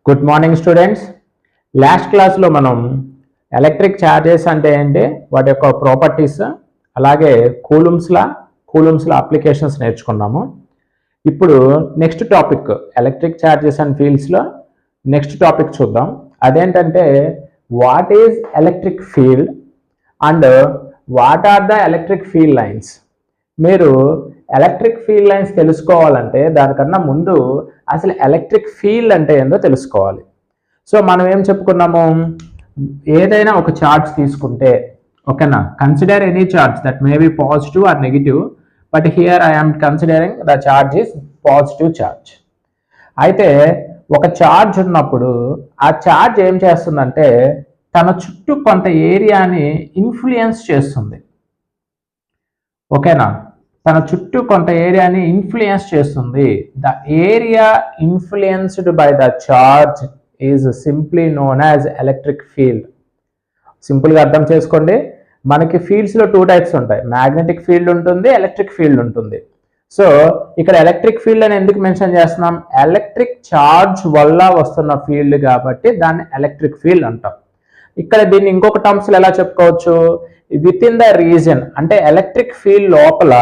Good morning students. Last క్లాస్లో మనం electric charges అంటే ఏంటి, వాటి యొక్క ప్రాపర్టీస్, అలాగే కూలుమ్స్లా అప్లికేషన్స్ నేర్చుకున్నాము. ఇప్పుడు next topic electric charges and ఫీల్డ్స్లో నెక్స్ట్ టాపిక్ చూద్దాం. అదేంటంటే what is electric field and what are the electric field lines. మీరు ఎలక్ట్రిక్ ఫీల్డ్ లైన్స్ తెలుసుకోవాలంటే దానికన్నా ముందు అసలు ఎలక్ట్రిక్ ఫీల్డ్ అంటే ఏందో తెలుసుకోవాలి. సో మనం ఏం చెప్పుకున్నాము, ఏదైనా ఒక ఛార్జ్ తీసుకుంటే, ఓకేనా, consider any charge that may be positive or negative, but here I am considering the charge is positive charge. అయితే ఒక ఛార్జ్ ఉన్నప్పుడు ఆ ఛార్జ్ ఏం చేస్తుందంటే తన చుట్టూ కొంత ఏరియాని ఇన్ఫ్లుయెన్స్ చేస్తుంది. ఓకేనా, తన చుట్టూ కొంత ఏరియాని ఇన్ఫ్లుయెన్స్ చేస్తుంది. The area influenced by the charge is simply known as electric field. సింపుల్గా అర్థం చేసుకోండి, మనకి ఫీల్డ్స్లో టూ టైప్స్ ఉంటాయి, మ్యాగ్నెటిక్ ఫీల్డ్ ఉంటుంది, ఎలక్ట్రిక్ ఫీల్డ్ ఉంటుంది. సో ఇక్కడ ఎలక్ట్రిక్ ఫీల్డ్ అని ఎందుకు మెన్షన్ చేస్తున్నాం, ఎలక్ట్రిక్ ఛార్జ్ వల్ల వస్తున్న ఫీల్డ్ కాబట్టి దాన్ని ఎలక్ట్రిక్ ఫీల్డ్ అంటాం. ఇక్కడ దీన్ని ఇంకొక టర్మ్స్లో ఎలా చెప్పుకోవచ్చు, విత్ ఇన్ ద రీజన్, అంటే ఎలక్ట్రిక్ ఫీల్డ్ లోపల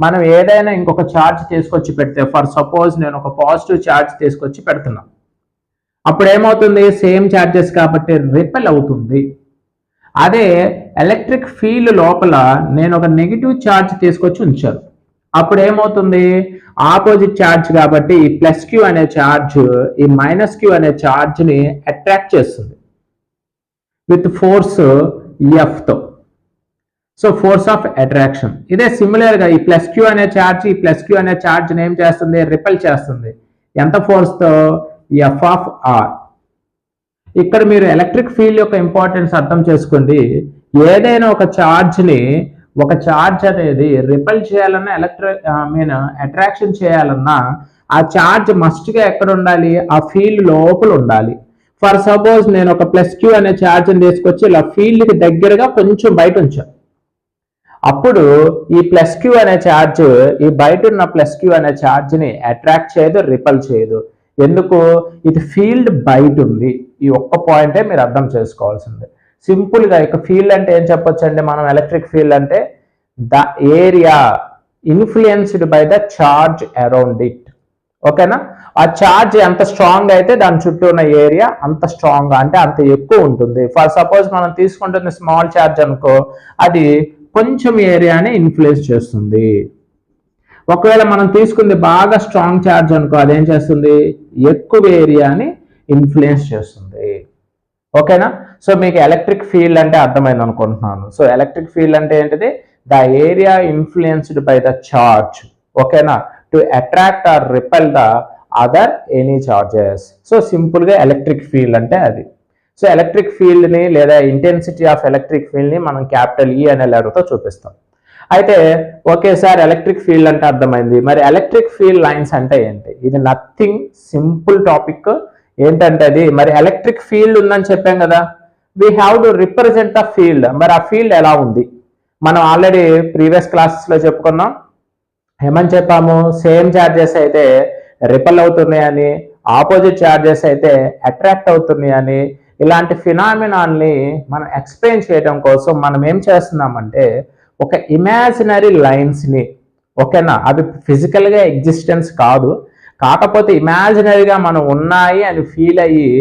మనం ఏదైనా ఇంకొక ఛార్జ్ తీసుకొచ్చి పెడితే, ఫర్ సపోజ్ నేను ఒక పాజిటివ్ ఛార్జ్ తీసుకొచ్చి పెడుతున్నా, అప్పుడు ఏమవుతుంది, సేమ్ ఛార్జెస్ కాబట్టి రిపెల్ అవుతుంది. అదే ఎలక్ట్రిక్ ఫీల్డ్ లోపల నేను ఒక నెగిటివ్ ఛార్జ్ తీసుకొచ్చి ఉంచాను, అప్పుడు ఏమవుతుంది, ఆపోజిట్ ఛార్జ్ కాబట్టి ఈ ప్లస్ క్యూ అనే ఛార్జ్ ఈ మైనస్ క్యూ అనే ఛార్జ్ని అట్రాక్ట్ చేస్తుంది విత్ ఫోర్స్ ఎఫ్తో. So force of attraction. ఇదే సిమిలర్గా ఈ ప్లస్ క్యూ అనే ఛార్జ్ ఈ ప్లస్ క్యూ అనే ఛార్జ్ని ఏం చేస్తుంది, రిపెల్ చేస్తుంది. ఎంత ఫోర్స్తో, ఎఫ్ ఆఫ్ ఆర్. ఇక్కడ మీరు ఎలక్ట్రిక్ ఫీల్డ్ యొక్క ఇంపార్టెన్స్ అర్థం చేసుకోండి. ఏదైనా ఒక ఛార్జ్ అనేది రిపెల్ చేయాలన్నా అట్రాక్షన్ చేయాలన్నా ఆ ఛార్జ్ మస్ట్గా ఎక్కడ ఉండాలి, ఆ ఫీల్డ్ లోపల ఉండాలి. ఫర్ సపోజ్ నేను ఒక ప్లస్ క్యూ అనే ఛార్జ్ని తీసుకొచ్చి ఇలా ఫీల్డ్కి దగ్గరగా కొంచెం బయట ఉంచాను, అప్పుడు ఈ ప్లస్ క్యూ అనే ఛార్జ్ ఈ బయట ఉన్న ప్లస్ క్యూ అనే ఛార్జ్ని అట్రాక్ట్ చేయదు, రిపెల్ చేయదు. ఎందుకు, ఇది ఫీల్డ్ బయట ఉంది. ఈ ఒక్క పాయింటే మీరు అర్థం చేసుకోవాల్సింది. సింపుల్గా ఇక ఫీల్డ్ అంటే ఏం చెప్పొచ్చు అంటే, మనం ఎలక్ట్రిక్ ఫీల్డ్ అంటే the area influenced by the charge around it. ఓకేనా, ఆ ఛార్జ్ ఎంత స్ట్రాంగ్ అయితే దాని చుట్టూ ఉన్న ఏరియా అంత స్ట్రాంగ్, అంటే అంత ఎక్కువ ఉంటుంది. ఫర్ సపోజ్ మనం తీసుకుంటున్న స్మాల్ ఛార్జ్ అనుకో, అది కొంచెం ఏరియాని ఇన్ఫ్లుయెన్స్ చేస్తుంది. ఒకవేళ మనం తీసుకుంది బాగా స్ట్రాంగ్ ఛార్జ్ అనుకో, అదేం చేస్తుంది, ఎక్కువ ఏరియాని ఇన్ఫ్లుయెన్స్ చేస్తుంది. ఓకేనా, సో మీకు ఎలక్ట్రిక్ ఫీల్డ్ అంటే అర్థమైంది అనుకుంటున్నాను. సో ఎలక్ట్రిక్ ఫీల్డ్ అంటే ఏంటిది, the area influenced by the charge, ఓకేనా, to attract or repel the other any charges. So సింపుల్గా ఎలక్ట్రిక్ ఫీల్డ్ అంటే అది. సో ఎలక్ట్రిక్ ఫీల్డ్ని లేదా ఇంటెన్సిటీ ఆఫ్ ఎలక్ట్రిక్ ఫీల్డ్ని మనం క్యాపిటల్ ఈ అనే లెటర్తో చూపిస్తాం. అయితే ఒకేసారి ఎలక్ట్రిక్ ఫీల్డ్ అంటే అర్థమైంది, మరి ఎలక్ట్రిక్ ఫీల్డ్ లైన్స్ అంటే ఏంటి? ఇది నథింగ్, సింపుల్ టాపిక్. ఏంటంటే అది, మరి ఎలక్ట్రిక్ ఫీల్డ్ ఉందని చెప్పాం కదా, we have to represent the field. మరి ఆ ఫీల్డ్ ఎలా ఉంది, మనం ఆల్రెడీ ప్రీవియస్ క్లాసెస్లో చెప్పుకున్నాం. ఏమని చెప్పాము, సేమ్ ఛార్జెస్ అయితే రిపెల్ అవుతున్నాయని, ఆపోజిట్ ఛార్జెస్ అయితే అట్రాక్ట్ అవుతున్నాయని. ఇలాంటి ఫినామినాన్ని మనం ఎక్స్ప్లెయిన్ చేయడం కోసం మనం ఏం చేస్తున్నామంటే ఒక ఇమాజినరీ లైన్స్ని, ఓకేనా, అవి ఫిజికల్గా ఎగ్జిస్టెన్స్ కాదు, కాకపోతే ఇమాజినరీగా మనం ఉన్నాయి అని ఫీల్ అయ్యి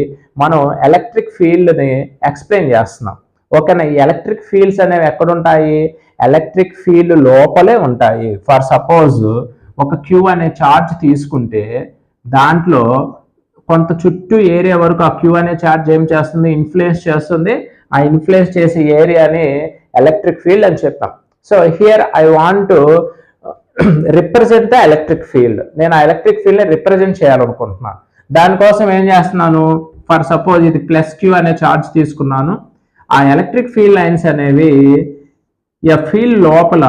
మనం ఎలక్ట్రిక్ ఫీల్డ్ని ఎక్స్ప్లెయిన్ చేస్తున్నాం. ఓకేనా, ఈ ఎలక్ట్రిక్ ఫీల్డ్స్ అనేవి ఎక్కడుంటాయి, ఎలక్ట్రిక్ ఫీల్డ్ లోపలే ఉంటాయి. ఫర్ సపోజ్ ఒక క్యూ అనే ఛార్జ్ తీసుకుంటే దాంట్లో కొంత చుట్టూ ఏరియా వరకు ఆ క్యూ అనే ఛార్జ్ ఏం చేస్తుంది, ఇన్ఫ్లుయెన్స్ చేస్తుంది. ఆ ఇన్ఫ్లుయెన్స్ చేసే ఏరియాని ఎలక్ట్రిక్ ఫీల్డ్ అని చెప్పాం. So here I want to represent the electric field. నేను ఆ ఎలక్ట్రిక్ ఫీల్డ్ని రిప్రజెంట్ చేయాలనుకుంటున్నాను. దానికోసం ఏం చేస్తున్నాను, ఫర్ సపోజ్ ఇది ప్లస్ క్యూ అనే ఛార్జ్ తీసుకున్నాను. ఆ ఎలక్ట్రిక్ ఫీల్డ్ లైన్స్ అనేవి ఈ ఫీల్డ్ లోపల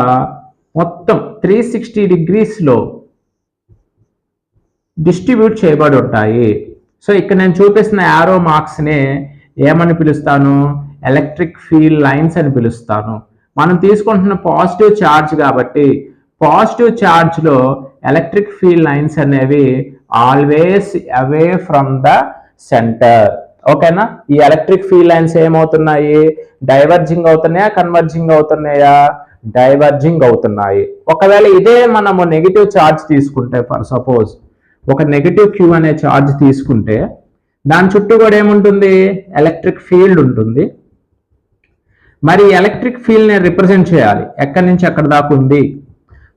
మొత్తం 360 degreesలో డిస్ట్రిబ్యూట్ చేయబడి ఉంటాయి. సో ఇక్కడ నేను చూపిస్తున్న యారో మార్క్స్ని ఏమని పిలుస్తాను, ఎలక్ట్రిక్ ఫీల్డ్ లైన్స్ అని పిలుస్తాను. మనం తీసుకుంటున్న పాజిటివ్ ఛార్జ్ కాబట్టి పాజిటివ్ ఛార్జ్లో ఎలక్ట్రిక్ ఫీల్డ్ లైన్స్ అనేవి always away from the centre. ఓకేనా? ఈ ఎలక్ట్రిక్ ఫీల్డ్ లైన్స్ ఏమవుతున్నాయి? డైవర్జింగ్ అవుతున్నాయా, కన్వర్జింగ్ అవుతున్నాయా? డైవర్జింగ్ అవుతున్నాయి. ఒకవేళ ఇదే మనము నెగిటివ్ ఛార్జ్ తీసుకుంటే, ఫర్ సపోజ్ ఒక నెగిటివ్ క్యూ అనే ఛార్జ్ తీసుకుంటే దాని చుట్టూ కూడా ఏముంటుంది? ఎలక్ట్రిక్ ఫీల్డ్ ఉంటుంది. మరి ఎలక్ట్రిక్ ఫీల్డ్ని రిప్రజెంట్ చేయాలి, ఎక్కడి నుంచి ఎక్కడి దాకా ఉంది.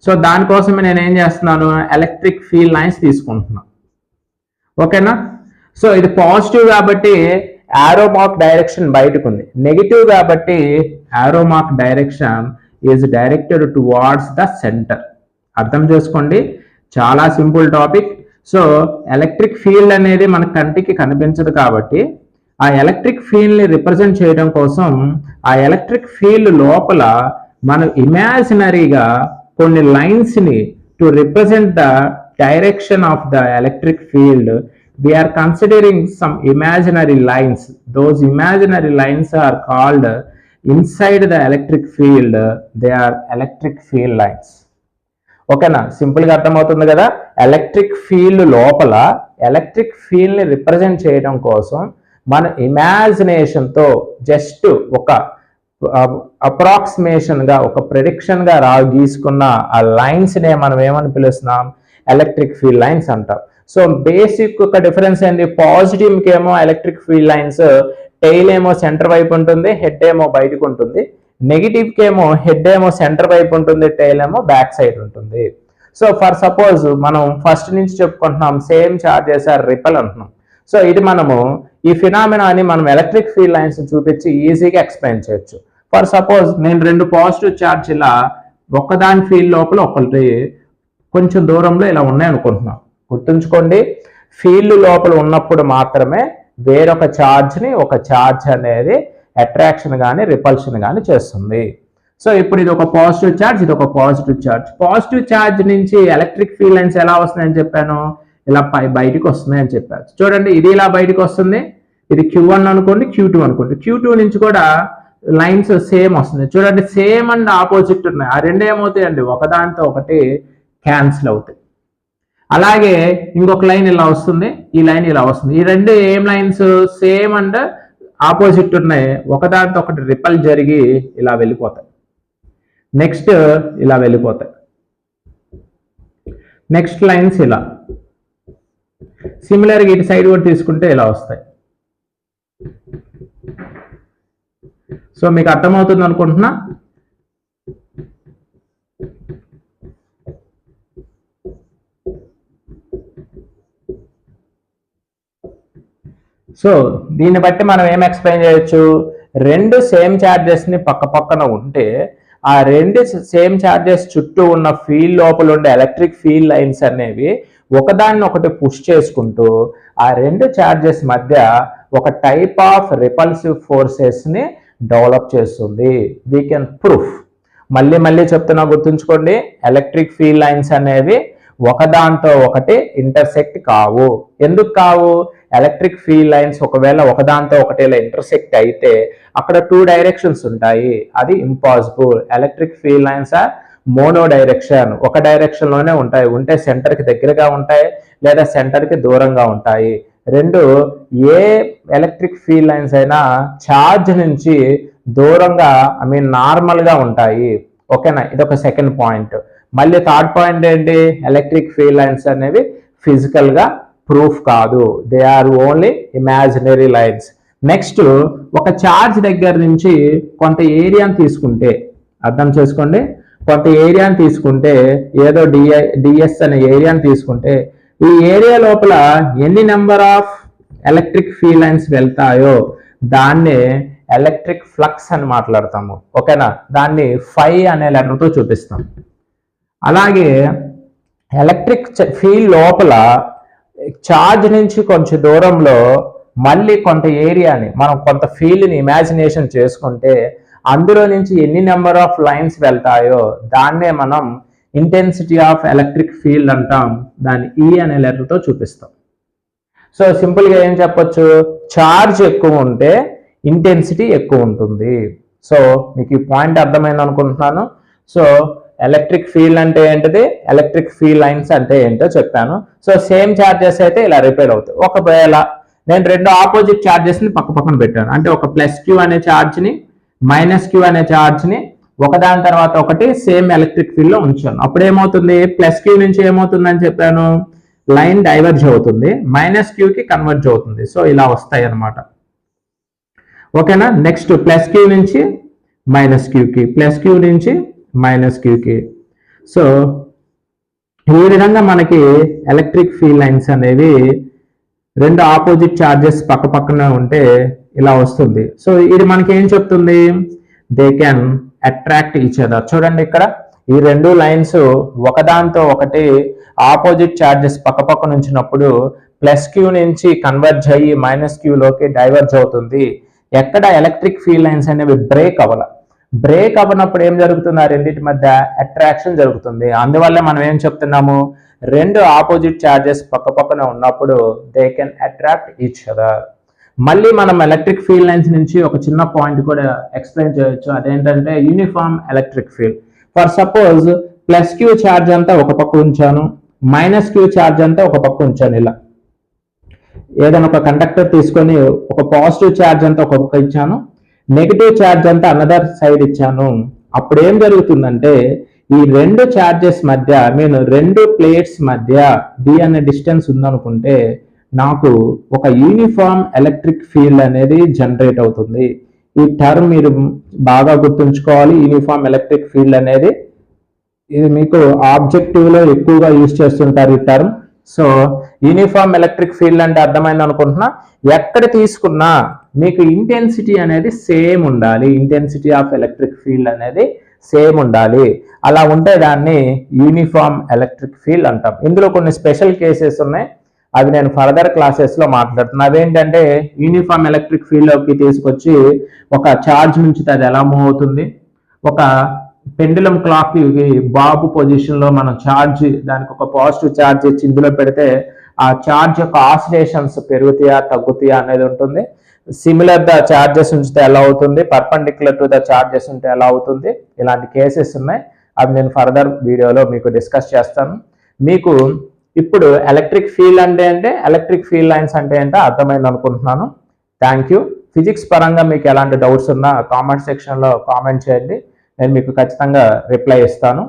సో దానికోసమే నేను ఏం చేస్తున్నాను? ఎలక్ట్రిక్ ఫీల్డ్ లైన్స్ తీసుకుంటున్నాను. ఓకేనా? సో ఇది పాజిటివ్ కాబట్టి యారో మార్క్ డైరెక్షన్ బయటకు ఉంది, నెగిటివ్ కాబట్టి arrow mark direction is directed towards the centre. అర్థం చేసుకోండి, చాలా simple topic. So electric field అనేది మన కంటికి కనిపించదు కాబట్టి ఆ ఎలక్ట్రిక్ ఫీల్డ్ని రిప్రజెంట్ చేయడం కోసం ఆ ఎలక్ట్రిక్ ఫీల్డ్ లోపల మనం ఇమాజినరీగా కొన్ని లైన్స్ని to represent the direction of the electric field, we are considering some imaginary lines. Those imaginary lines are called inside the electric field. They are electric field lines. ఓకేనా? సింపుల్గా అర్థమవుతుంది కదా? ఎలక్ట్రిక్ ఫీల్డ్ లోపల ఎలక్ట్రిక్ ఫీల్డ్ని represent చేయడం కోసం మన ఇమాజినేషన్తో just ఒక అప్రాక్సిమేషన్గా, ఒక ప్రెడిక్షన్గా గీసుకున్న ఆ లైన్స్నే మనం ఏమని పిలుస్తున్నాం? ఎలక్ట్రిక్ ఫీల్డ్ లైన్స్ అంటాం. సో బేసిక్ ఒక డిఫరెన్స్ ఏంటి? పాజిటివ్ ఏమో ఎలక్ట్రిక్ ఫీల్డ్ లైన్స్ టెయిల్ ఏమో సెంటర్ వైపు ఉంటుంది, హెడ్ ఏమో బయటకు ఉంటుంది. నెగిటివ్ కేమో హెడ్ ఏమో సెంటర్ వైపు ఉంటుంది, టెయిల్ ఏమో బ్యాక్ సైడ్ ఉంటుంది. సో ఫర్ సపోజ్ మనం ఫస్ట్ నుంచి చెప్పుకుంటున్నాం సేమ్ చార్జెస్ ఆర్ రిపల్ అంటున్నాం. సో ఇది మనము ఈ ఫినామినాని మనం ఎలక్ట్రిక్ ఫీల్డ్ లైన్స్ చూపించి ఈజీగా ఎక్స్ప్లెయిన్ చేయొచ్చు. ఫర్ సపోజ్ నేను రెండు పాజిటివ్ చార్జ్ ఇలా ఒకదాని ఫీల్డ్ లోపల ఒకటి కొంచెం దూరంలో ఇలా ఉన్నాయనుకుంటున్నాం. గుర్తుంచుకోండి, ఫీల్డ్ లోపల ఉన్నప్పుడు మాత్రమే వేరొక ఛార్జ్ని ఒక ఛార్జ్ అనేది అట్రాక్షన్ కానీ రిపల్షన్ కానీ చేస్తుంది. సో ఇప్పుడు ఇది ఒక పాజిటివ్ ఛార్జ్, ఇది ఒక పాజిటివ్ ఛార్జ్. పాజిటివ్ ఛార్జ్ నుంచి ఎలక్ట్రిక్ ఫీల్డ్ లైన్స్ ఎలా వస్తున్నాయని చెప్పాను? ఇలా బయటికి వస్తున్నాయని చెప్పాను. చూడండి, ఇది ఇలా బయటకు వస్తుంది. ఇది Q1 అనుకోండి, Q2 అనుకోండి. Q2 నుంచి కూడా లైన్స్ సేమ్ వస్తుంది. చూడండి, సేమ్ అండ్ ఆపోజిట్ ఉన్నాయి. ఆ రెండు ఏమవుతాయండి? ఒకదానితో ఒకటి క్యాన్సిల్ అవుతాయి. అలాగే ఇంకొక లైన్ ఇలా వస్తుంది, ఈ లైన్ ఇలా వస్తుంది. ఈ రెండు ఏం లైన్స్? సేమ్ అండ్ ఆపోజిట్ ఉన్నాయి. ఒకదానితో ఒకటి రిపల్ జరిగి ఇలా వెళ్ళిపోతాయి. నెక్స్ట్ ఇలా వెళ్ళిపోతాయి. నెక్స్ట్ లైన్స్ ఇలా. సిమిలర్గా ఇటు సైడ్ కూడా తీసుకుంటే ఇలా వస్తాయి. సో మీకు అర్థమవుతుంది అనుకుంటున్నా. సో దీన్ని బట్టి మనం ఏం ఎక్స్ప్లెయిన్ చేయొచ్చు? రెండు సేమ్ ఛార్జెస్ని పక్క పక్కన ఉంటే ఆ రెండు సేమ్ ఛార్జెస్ చుట్టూ ఉన్న ఫీల్డ్ లోపల ఉండే ఎలక్ట్రిక్ ఫీల్డ్ లైన్స్ అనేవి ఒకదాన్ని ఒకటి పుష్ చేసుకుంటూ ఆ రెండు ఛార్జెస్ మధ్య ఒక టైప్ ఆఫ్ రిపల్సివ్ ఫోర్సెస్ని డెవలప్ చేస్తుంది. We can proof. మళ్ళీ చెప్తున్నా, గుర్తుంచుకోండి, ఎలక్ట్రిక్ ఫీల్డ్ లైన్స్ అనేవి ఒకదాంతో ఒకటి ఇంటర్సెక్ట్ కావు. ఎందుకు కావు? ఎలక్ట్రిక్ ఫీల్డ్ లైన్స్ ఒకవేళ ఒకదాంతో ఒకటి ఇలా ఇంటర్సెక్ట్ అయితే అక్కడ 2 డైరెక్షన్స్ ఉంటాయి, అది impossible. Electric field lines are mono direction, ఒక డైరెక్షన్ లోనే ఉంటాయి. ఉంటే సెంటర్ కి దగ్గరగా ఉంటాయి లేదా సెంటర్ కి దూరంగా ఉంటాయి. రెండు, ఏ ఎలక్ట్రిక్ ఫీల్డ్ లైన్స్ అయినా ఛార్జ్ నుంచి దూరంగా నార్మల్ గా ఉంటాయి. ఓకేనా? ఇదొక సెకండ్ పాయింట్. మళ్ళీ థర్డ్ పాయింట్ ఏంటి? ఎలక్ట్రిక్ ఫీల్డ్ లైన్స్ అనేవి ఫిజికల్ గా ప్రూఫ్ కాదు, they are only imaginary lines. Next, ఒక ఛార్జ్ దగ్గర నుంచి కొంత ఏరియాని తీసుకుంటే, అర్థం చేసుకోండి, కొంత ఏరియాని తీసుకుంటే, ఏదో డిఎస్ అనే ఏరియాని తీసుకుంటే ఈ ఏరియా లోపల ఎన్ని number of electric field lines వెళ్తాయో దాన్ని ఎలక్ట్రిక్ ఫ్లక్స్ అని మాట్లాడతాము. ఓకేనా? దాన్ని ఫై అనే లెటర్తో చూపిస్తాం. అలాగే ఎలక్ట్రిక్ ఫీల్డ్ లోపల ఛార్జ్ నుంచి కొంచెం దూరంలో మళ్ళీ కొంత ఏరియాని మనం కొంత ఫీల్డ్ని ఇమాజినేషన్ చేసుకుంటే అందులో నుంచి ఎన్ని నెంబర్ ఆఫ్ లైన్స్ వెళ్తాయో దాన్నే మనం ఇంటెన్సిటీ ఆఫ్ ఎలక్ట్రిక్ ఫీల్డ్ అంటాం. దాన్ని ఈ అనే లెటర్తో చూపిస్తాం. సో సింపుల్గా ఏం చెప్పొచ్చు? ఛార్జ్ ఎక్కువ ఉంటే ఇంటెన్సిటీ ఎక్కువ ఉంటుంది. సో మీకు ఈ పాయింట్ అర్థమైంది అనుకుంటున్నాను. సో ఎలక్ట్రిక్ ఫీల్డ్ అంటే ఏంటిది, ఎలక్ట్రిక్ ఫీల్డ్ లైన్స్ అంటే ఏంటో చెప్పాను. సో సేమ్ ఛార్జెస్ అయితే ఇలా రిపేర్ అవుతాయి. ఒకవేళ నేను రెండు ఆపోజిట్ ఛార్జెస్ని పక్క పక్కన పెట్టాను. అంటే ఒక ప్లస్ క్యూ అనే ఛార్జ్ని మైనస్ క్యూ అనే ఛార్జ్ని ఒకదాని తర్వాత ఒకటి సేమ్ ఎలక్ట్రిక్ ఫీల్డ్లో ఉంచాను. అప్పుడు ఏమవుతుంది, ప్లస్ క్యూ నుంచి ఏమవుతుందని చెప్పాను, లైన్ డైవర్జ్ అవుతుంది, మైనస్ క్యూకి కన్వర్జ్ అవుతుంది. సో ఇలా వస్తాయి అన్నమాట. ఓకేనా. నెక్స్ట్ ప్లస్ క్యూ నుంచి మైనస్ క్యూకి, ప్లస్ క్యూ నుంచి మైనస్ క్యూకి. సో ఈ విధంగా మనకి ఎలక్ట్రిక్ ఫీల్డ్ లైన్స్ అనేవి రెండు ఆపోజిట్ ఛార్జెస్ పక్క పక్కన ఉంటే ఇలా వస్తుంది. సో ఇది మనకి ఏం చెప్తుంది, they can attract each other. చూడండి ఇక్కడ ఈ రెండు లైన్స్ ఒకదాంతో ఒకటి ఆపోజిట్ ఛార్జెస్ పక్క పక్కన ఉంచినప్పుడు ప్లస్ క్యూ నుంచి కన్వర్జ్ అయ్యి మైనస్ క్యూలోకి డైవర్జ్ అవుతుంది. ఎక్కడ ఎలక్ట్రిక్ ఫీల్డ్ లైన్స్ అనేవి బ్రేక్ అవ్వనప్పుడు ఏం జరుగుతుంది, ఆ రెండింటి మధ్య అట్రాక్షన్ జరుగుతుంది. అందువల్ల మనం ఏం చెప్తున్నాము, రెండు ఆపోజిట్ ఛార్జెస్ పక్క పక్కన ఉన్నప్పుడు they can attract each other. మళ్ళీ మనం ఎలక్ట్రిక్ ఫీల్డ్ లైన్స్ నుంచి ఒక చిన్న పాయింట్ కూడా ఎక్స్ప్లెయిన్ చేయొచ్చు. అదేంటంటే uniform electric field. For suppose plus Q charge అంతా ఒక పక్క ఉంచాను, మైనస్ క్యూ ఛార్జ్ అంతా ఒక పక్క ఉంచాను. ఇలా ఏదైనా ఒక కండక్టర్ తీసుకొని ఒక పాజిటివ్ ఛార్జ్ అంతా ఒక పక్క ఇచ్చాను, నెగిటివ్ ఛార్జ్ అంతా అనదర్ సైడ్ ఇచ్చాను. అప్పుడు ఏం జరుగుతుందంటే ఈ రెండు ఛార్జెస్ మధ్య, నేను రెండు ప్లేట్స్ మధ్య డి అనే డిస్టెన్స్ ఉందనుకుంటే నాకు ఒక యూనిఫామ్ ఎలక్ట్రిక్ ఫీల్డ్ అనేది జనరేట్ అవుతుంది. ఈ టర్మ్ మీరు బాగా గుర్తుంచుకోవాలి. యూనిఫామ్ ఎలక్ట్రిక్ ఫీల్డ్ అనేది ఇది మీకు ఆబ్జెక్టివ్ లో ఎక్కువగా యూజ్ చేస్తుంటారు ఈ term. So uniform electric field అంటే అర్థమైంది అనుకుంటున్నా. ఎక్కడ తీసుకున్నా మీకు ఇంటెన్సిటీ అనేది సేమ్ ఉండాలి, ఇంటెన్సిటీ ఆఫ్ ఎలక్ట్రిక్ ఫీల్డ్ అనేది సేమ్ ఉండాలి. అలా ఉంటే దాన్ని యూనిఫామ్ ఎలక్ట్రిక్ ఫీల్డ్ అంటాం. ఇందులో కొన్ని స్పెషల్ కేసెస్ ఉన్నాయి, అవి నేను ఫర్దర్ క్లాసెస్లో మాట్లాడుతున్నా. అవేంటంటే యూనిఫామ్ ఎలక్ట్రిక్ ఫీల్డ్లోకి తీసుకొచ్చి ఒక ఛార్జ్ నుంచి అది ఎలా మూవ్ అవుతుంది, ఒక పెండులం క్లాక్ బాబు పొజిషన్లో మనం ఛార్జ్, దానికి ఒక పాజిటివ్ ఛార్జ్ ఇచ్చి ఇందులో పెడితే ఆ ఛార్జ్ యొక్క ఆసిలేషన్స్ పెరుగుతాయా తగ్గుతాయా అనేది ఉంటుంది. సిమిలర్ ద ఛార్జెస్ ఉంచితే ఎలా అవుతుంది, పర్పెండిక్యులర్ టు ద ఛార్జెస్ ఉంటే ఎలా అవుతుంది, ఇలాంటి కేసెస్ ఉన్నాయి. అవి నేను ఫర్దర్ వీడియోలో మీకు డిస్కస్ చేస్తాను. మీకు ఇప్పుడు ఎలక్ట్రిక్ ఫీల్డ్ అంటే ఎలక్ట్రిక్ ఫీల్డ్ లైన్స్ అంటే ఏంటో అర్థమైంది అనుకుంటున్నాను. Thank you. ఫిజిక్స్ పరంగా మీకు ఎలాంటి డౌట్స్ ఉన్నా కామెంట్ సెక్షన్లో కామెంట్ చేయండి, నేను మీకు ఖచ్చితంగా రిప్లై ఇస్తాను.